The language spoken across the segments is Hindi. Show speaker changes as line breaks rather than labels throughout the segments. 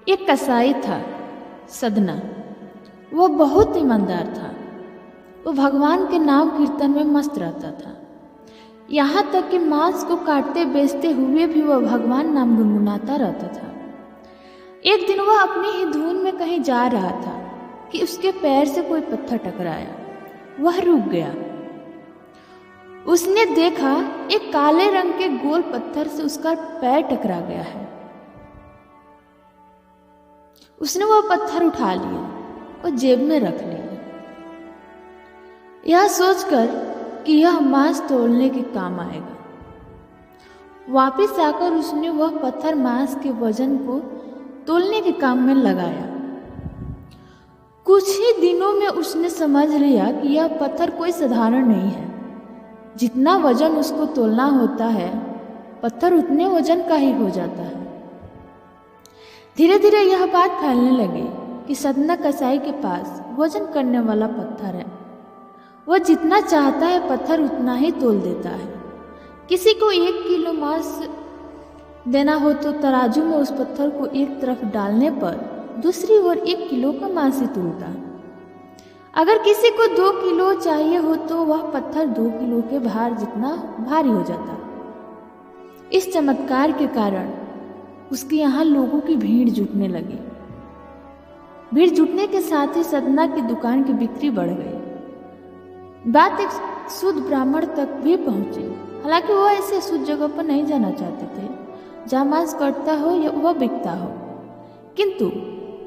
एक कसाई था, सदना। वह बहुत ईमानदार था। वो भगवान के नाम कीर्तन में मस्त रहता था। यहाँ तक कि मांस को काटते बेचते हुए भी वह भगवान नाम गुनगुनाता रहता था। एक दिन वह अपनी ही धुन में कहीं जा रहा था कि उसके पैर से कोई पत्थर टकराया। वह रुक गया। उसने देखा एक काले रंग के गोल पत्थर से उसका पैर टकरा गया है। उसने वह पत्थर उठा लिया और जेब में रख लिया, यह सोचकर कि यह मांस तोलने के काम आएगा। वापस आकर उसने वह पत्थर मांस के वजन को तोलने के काम में लगाया। कुछ ही दिनों में उसने समझ लिया कि यह पत्थर कोई साधारण नहीं है। जितना वजन उसको तोलना होता है, पत्थर उतने वजन का ही हो जाता है। धीरे धीरे यह बात फैलने लगी कि सदना कसाई के पास वजन करने वाला पत्थर है। वह जितना चाहता है पत्थर उतना ही तोल देता है। किसी को 1 किलो मांस देना हो तो तराजू में उस पत्थर को एक तरफ डालने पर दूसरी ओर 1 किलो का मांस ही तोलता है। अगर किसी को 2 किलो चाहिए हो तो वह पत्थर 2 किलो के भार जितना भारी हो जाता। इस चमत्कार के कारण उसके यहाँ लोगों की भीड़ जुटने लगी। भीड़ जुटने के साथ ही सदना की दुकान की बिक्री बढ़ गई। बात एक शुद्ध ब्राह्मण तक भी पहुंची। हालांकि वह ऐसे शुद्ध जगह पर नहीं जाना चाहते थे जहाँ मांस कटता हो या वह बिकता हो, किंतु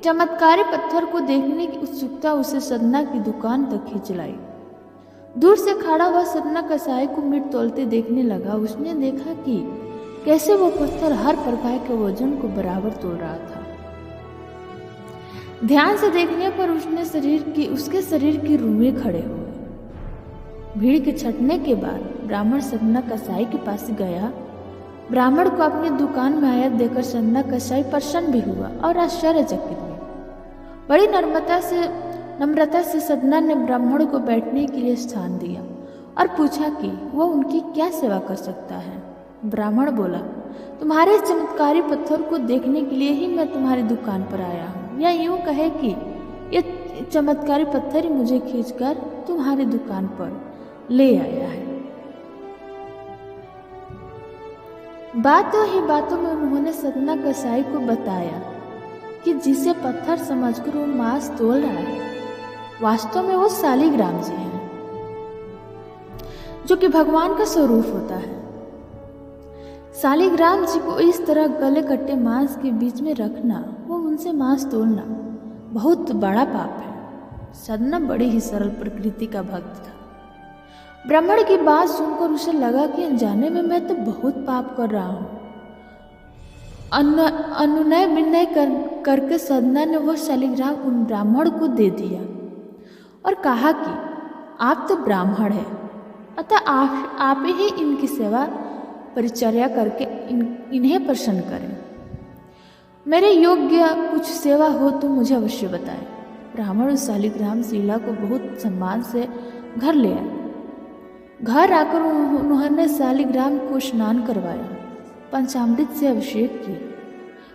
चमत्कारी पत्थर को देखने की उत्सुकता उसे सदना की दुकान तक खींच लाई। दूर से खड़ा हुआ सदना कसाई को मीट तोलते देखने लगा। उसने देखा कि कैसे वो पत्थर हर प्रकार के वजन को बराबर तोल रहा था। ध्यान से देखने पर उसके शरीर की रुएं खड़े हुए। भीड़ के छटने के बाद ब्राह्मण सदना कसाई के पास गया। ब्राह्मण को अपनी दुकान में आया देखकर सदना कसाई प्रसन्न भी हुआ और आश्चर्यचकित भी। बड़ी नम्रता से सदना ने ब्राह्मण को बैठने के लिए स्थान दिया और पूछा कि वह उनकी क्या सेवा कर सकता है। ब्राह्मण बोला, तुम्हारे चमत्कारी पत्थर को देखने के लिए ही मैं तुम्हारी दुकान पर आया हूँ, या यूं कहे कि यह चमत्कारी पत्थर ही मुझे खींचकर तुम्हारी दुकान पर ले आया है। बातों ही बातों में उन्होंने सदना कसाई को बताया कि जिसे पत्थर समझकर वो मांस तोल रहा है, वास्तव में वो शालिग्राम जी हैं, जो कि भगवान का स्वरूप होता है। शालिग्राम जी को इस तरह गले कट्टे मांस के बीच में रखना, वो उनसे मांस तोलना बहुत बड़ा पाप है। सदना बड़ी ही सरल प्रकृति का भक्त था। ब्राह्मण की बात सुनकर उसे लगा कि अनजाने में मैं तो बहुत पाप कर रहा हूँ। अनुनय विनय करके सदना ने वह शालिग्राम उन ब्राह्मण को दे दिया और कहा कि आप तो ब्राह्मण हैं, अतः आप ही इनकी सेवा परिचर्या करके इन्हें प्रसन्न करें। मेरे योग्य कुछ सेवा हो तो मुझे अवश्य बताएं। ब्राह्मण उस शालिग्राम शिला को बहुत सम्मान से घर ले आए। घर आकर उन्होंने शालिग्राम को स्नान करवाया, पंचामृत से अभिषेक किया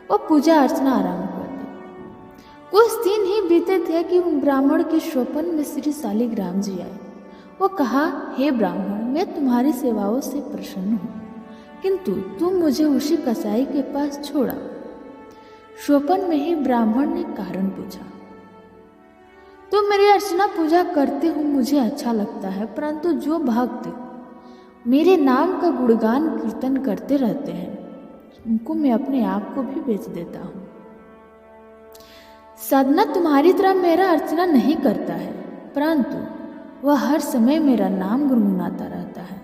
और पूजा अर्चना आरंभ कर दी। कुछ दिन ही बीते थे कि उन ब्राह्मण के स्वप्न में श्री शालिग्राम जी आए। वो कहा, हे ब्राह्मण, मैं तुम्हारी सेवाओं से प्रसन्न हूँ, किंतु तुम मुझे उसी कसाई के पास छोड़ा। स्वप्न में ही ब्राह्मण ने कारण पूछा, तुम मेरी अर्चना पूजा करते हो, मुझे अच्छा लगता है, परंतु जो भक्त मेरे नाम का गुणगान कीर्तन करते रहते हैं, उनको मैं अपने आप को भी बेच देता हूँ। सदना तुम्हारी तरह मेरा अर्चना नहीं करता है, परंतु वह हर समय मेरा नाम गुनगुनाता रहता है,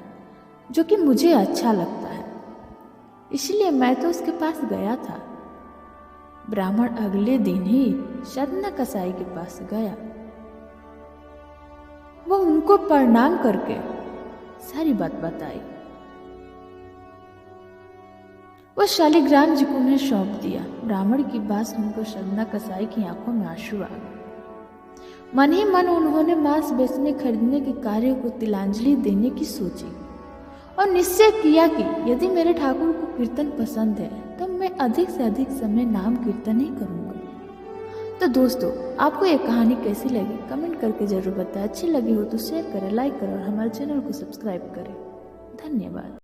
जो कि मुझे अच्छा लगता है, इसलिए मैं तो उसके पास गया था। ब्राह्मण अगले दिन ही सदना कसाई के पास गया। वह उनको प्रणाम करके सारी बात बताई। वह शालिग्राम जी को उन्हें सौंप दिया। ब्राह्मण की बात सुनकर सदना कसाई की आंखों में आंसू आ गए। मन ही मन उन्होंने मांस बेचने खरीदने के कार्य को तिलांजलि देने की सोची और निश्चय किया कि यदि मेरे ठाकुर को कीर्तन पसंद है तो मैं अधिक से अधिक समय नाम कीर्तन ही करूंगा। तो दोस्तों, आपको ये कहानी कैसी लगी कमेंट करके ज़रूर बताएं। अच्छी लगी हो तो शेयर करें, लाइक करें और हमारे चैनल को सब्सक्राइब करें। धन्यवाद।